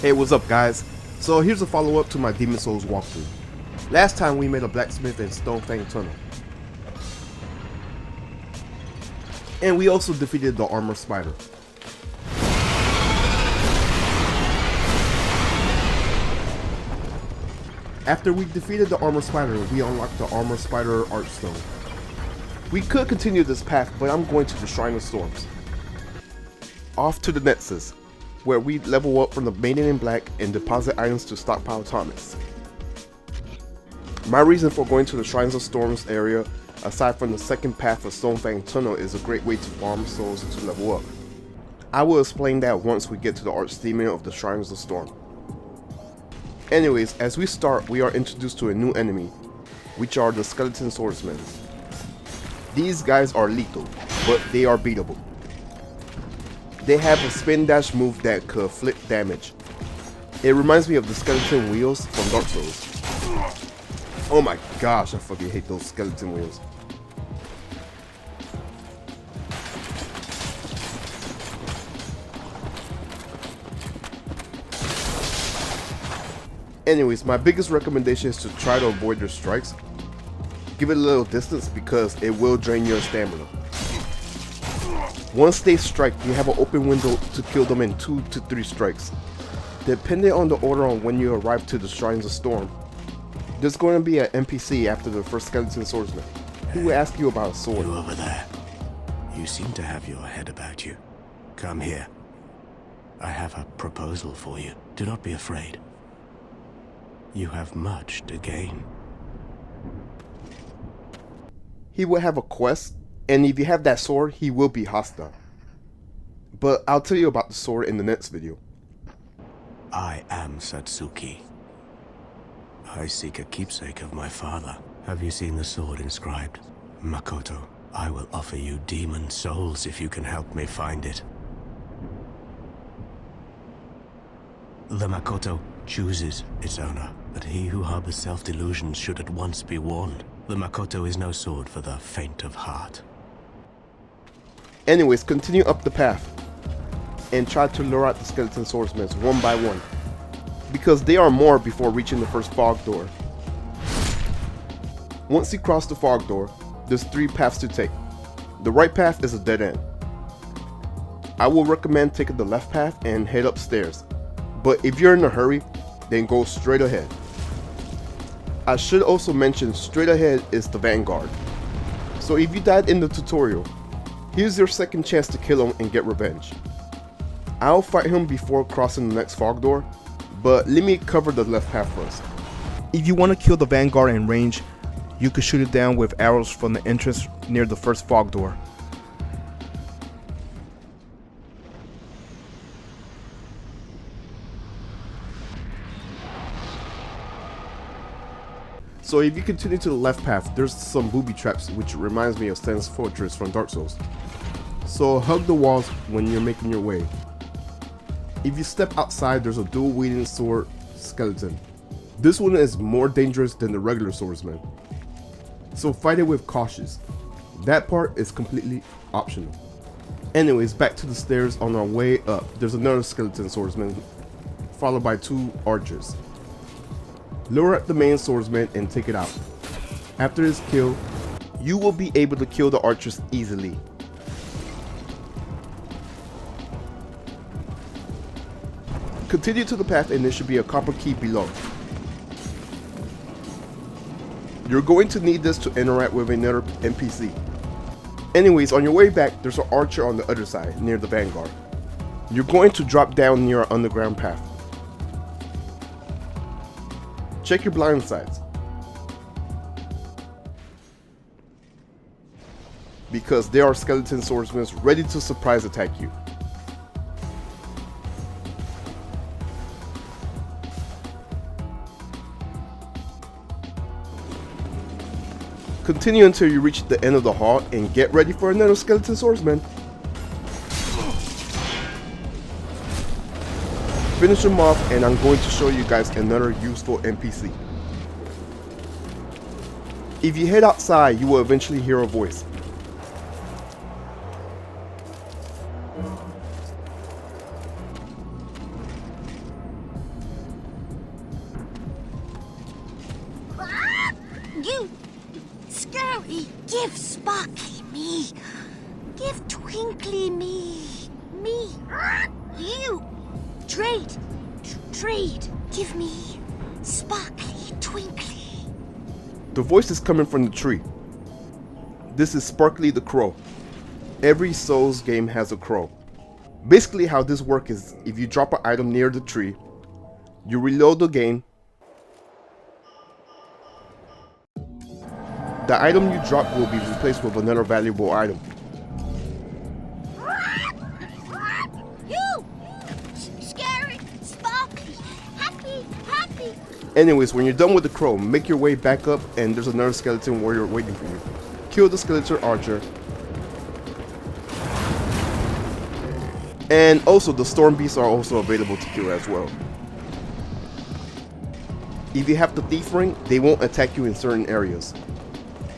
Hey, what's up guys? So here's a follow-up to my Demon Souls walkthrough. Last time we made a blacksmith in Stonefang Tunnel. And we also defeated the armor spider. After we defeated the armor spider, we unlocked the armor spider archstone. We could continue this path, but I'm going to the Shrine of Storms. Off to the Nexus, where we level up from the Maiden in Black and deposit items to stockpile tonics. My reason for going to the Shrines of Storms area, aside from the second path of Stonefang Tunnel, is a great way to farm souls and to level up. I will explain that once we get to the Archdemon of the Shrines of Storm. Anyways, as we start, we are introduced to a new enemy, which are the Skeleton Swordsmen. These guys are lethal, but they are beatable. They have a spin dash move that could inflict damage. It reminds me of the skeleton wheels from Dark Souls. Oh my gosh, I fucking hate those skeleton wheels. Anyways, my biggest recommendation is to try to avoid their strikes. Give it a little distance because it will drain your stamina. Once they strike, you have an open window to kill them in 2 to 3 strikes. Depending on the order on when you arrive to the Shrines of Storm, there's going to be an NPC after the first Skeleton Swordsman who will ask you about a sword. You over there. You seem to have your head about you. Come here. I have a proposal for you. Do not be afraid. You have much to gain. He will have a quest, and if you have that sword, he will be hostile. But I'll tell you about the sword in the next video. I am Satsuki. I seek a keepsake of my father. Have you seen the sword inscribed? Makoto, I will offer you demon souls if you can help me find it. The Makoto chooses its owner, but he who harbors self-delusions should at once be warned. The Makoto is no sword for the faint of heart. Anyways, continue up the path and try to lure out the Skeleton Swordsmen one by one, because there are more before reaching the first fog door. Once you cross the fog door, there's 3 paths to take. The right path is a dead end. I will recommend taking the left path and head upstairs, but if you're in a hurry, then go straight ahead. I should also mention straight ahead is the Vanguard. So if you died in the tutorial, here's your second chance to kill him and get revenge. I'll fight him before crossing the next fog door, but let me cover the left path first. If you want to kill the Vanguard in range, you could shoot it down with arrows from the entrance near the first fog door. So if you continue to the left path, there's some booby traps, which reminds me of Stan's Fortress from Dark Souls. So hug the walls when you're making your way. If you step outside, there's a dual wielding sword skeleton. This one is more dangerous than the regular swordsman, so fight it with caution. That part is completely optional. Anyways, back to the stairs. On our way up, there's another skeleton swordsman, followed by 2 archers. Lure out the main swordsman and take it out. After his kill, you will be able to kill the archers easily. Continue to the path and there should be a copper key below. You're going to need this to interact with another NPC. Anyways, on your way back, there's an archer on the other side, near the Vanguard. You're going to drop down near an underground path. Check your blind sides, because there are skeleton swordsmen ready to surprise attack you. Continue until you reach the end of the hall and get ready for another skeleton swordsman. Finish him off and I'm going to show you guys another useful NPC. If you head outside, you will eventually hear a voice. You scary. Give Sparkly me. Give Twinkly me. Me. You. Trade. Trade. Give me Sparkly, Twinkly. The voice is coming from the tree. This is Sparkly the Crow. Every Souls game has a crow. Basically how this works is if you drop an item near the tree, you reload the game. The item you drop will be replaced with another valuable item. You! Scary, Sparkly, happy. Anyways, when you're done with the crow, make your way back up and there's another skeleton warrior waiting for you. Kill the skeleton archer. And also the storm beasts are also available to kill as well. If you have the thief ring, they won't attack you in certain areas.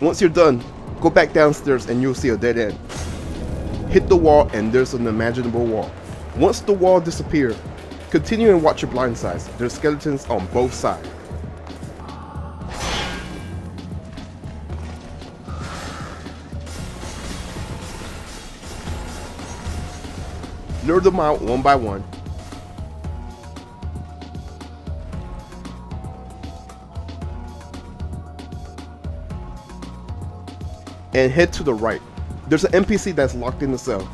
Once you're done, go back downstairs and you'll see a dead end. Hit the wall and there's an imaginable wall. Once the wall disappears, continue and watch your blind sides. There's skeletons on both sides. Lure them out one by one. And head to the right. There's an NPC that's locked in the cell.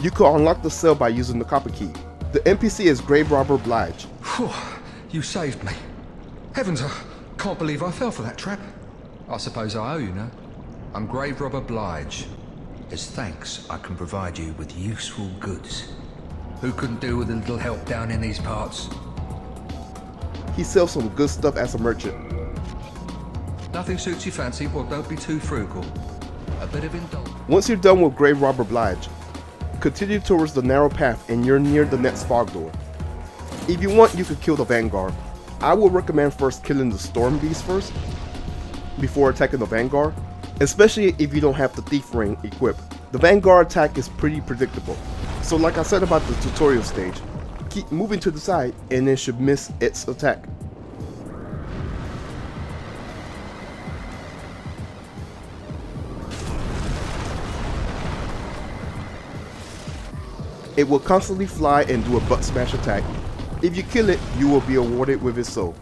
You can unlock the cell by using the copper key. The NPC is Grave Robber Blige. Phew, you saved me. Heavens, I can't believe I fell for that trap. I suppose I owe you now. I'm Grave Robber Blige. As thanks, I can provide you with useful goods. Who couldn't do with a little help down in these parts? He sells some good stuff as a merchant. Nothing suits your fancy, well, don't be too frugal. A bit of indulgence. Once you're done with Grave Robber Blige, continue towards the narrow path and you're near the next fog door. If you want, you could kill the Vanguard. I would recommend first killing the Storm Beast first, before attacking the Vanguard, especially if you don't have the Thief Ring equipped. The Vanguard attack is pretty predictable, so like I said about the tutorial stage, keep moving to the side and it should miss its attack. It will constantly fly and do a butt smash attack. If you kill it, you will be awarded with its soul.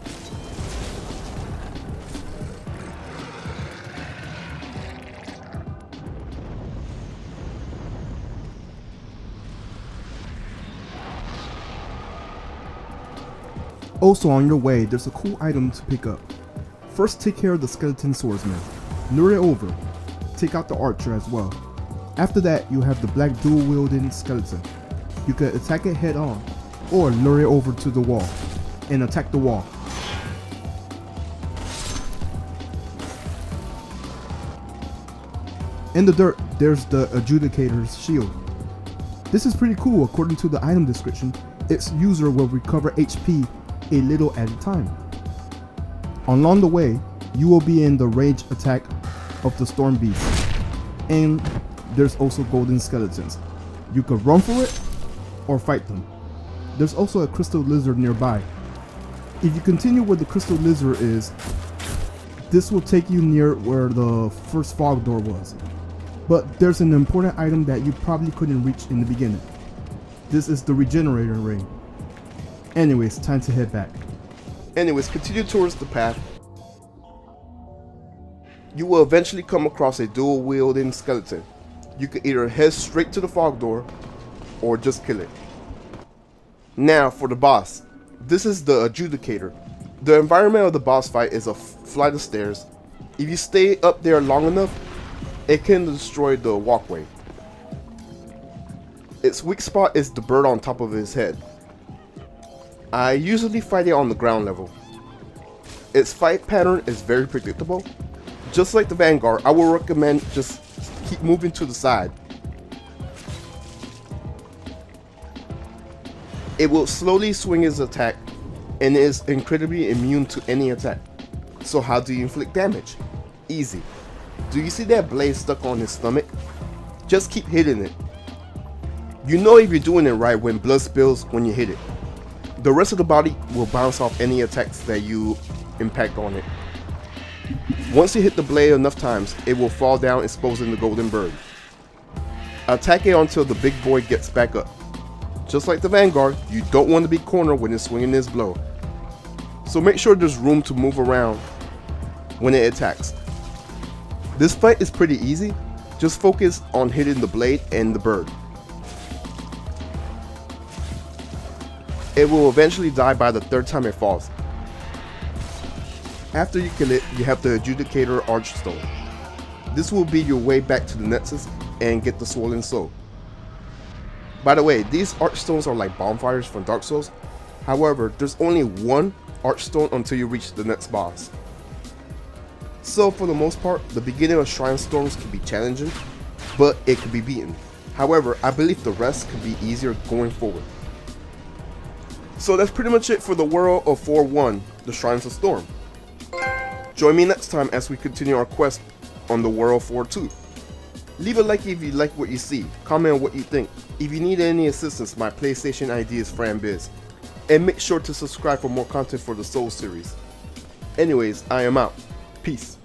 Also on your way, there's a cool item to pick up. First take care of the skeleton swordsman. Lure it over. Take out the archer as well. After that, you have the black dual wielding skeleton. You can attack it head on, or lure it over to the wall, and attack the wall. In the dirt, there's the Adjudicator's shield. This is pretty cool. According to the item description, its user will recover HP a little at a time. Along the way, you will be in the range attack of the Storm Beast. And there's also golden skeletons. You could run for it or fight them. There's also a crystal lizard nearby. If you continue where the crystal lizard is, this will take you near where the first fog door was. But there's an important item that you probably couldn't reach in the beginning. This is the regenerator ring. Anyways, time to head back. Anyways, continue towards the path. You will eventually come across a dual wielding skeleton. You can either head straight to the fog door or just kill it. Now for the boss. This is the Adjudicator. The environment of the boss fight is a flight of stairs. If you stay up there long enough, it can destroy the walkway. Its weak spot is the bird on top of his head. I usually fight it on the ground level. Its fight pattern is very predictable. Just like the Vanguard, I would recommend just keep moving to the side. It will slowly swing its attack and is incredibly immune to any attack. So how do you inflict damage? Easy. Do you see that blade stuck on his stomach? Just keep hitting it. You know if you're doing it right when blood spills when you hit it. The rest of the body will bounce off any attacks that you impact on it. Once you hit the blade enough times, it will fall down, exposing the golden bird. Attack it until the big boy gets back up. Just like the Vanguard, you don't want to be cornered when it's swinging this blow. So make sure there's room to move around when it attacks. This fight is pretty easy, just focus on hitting the blade and the bird. It will eventually die by the third time it falls. After you kill it, you have the Adjudicator Archstone. This will be your way back to the Nexus and get the Swollen Soul. By the way, these Archstones are like bonfires from Dark Souls. However, there's only one Archstone until you reach the next boss. So for the most part, the beginning of Shrine Storms can be challenging, but it can be beaten. However, I believe the rest can be easier going forward. So that's pretty much it for the world of 4.1, the Shrines of Storm. Join me next time as we continue our quest on the world 4.2. Leave a like if you like what you see, comment on what you think. If you need any assistance, my PlayStation ID is FranBiz. And make sure to subscribe for more content for the Soul series. Anyways, I am out. Peace.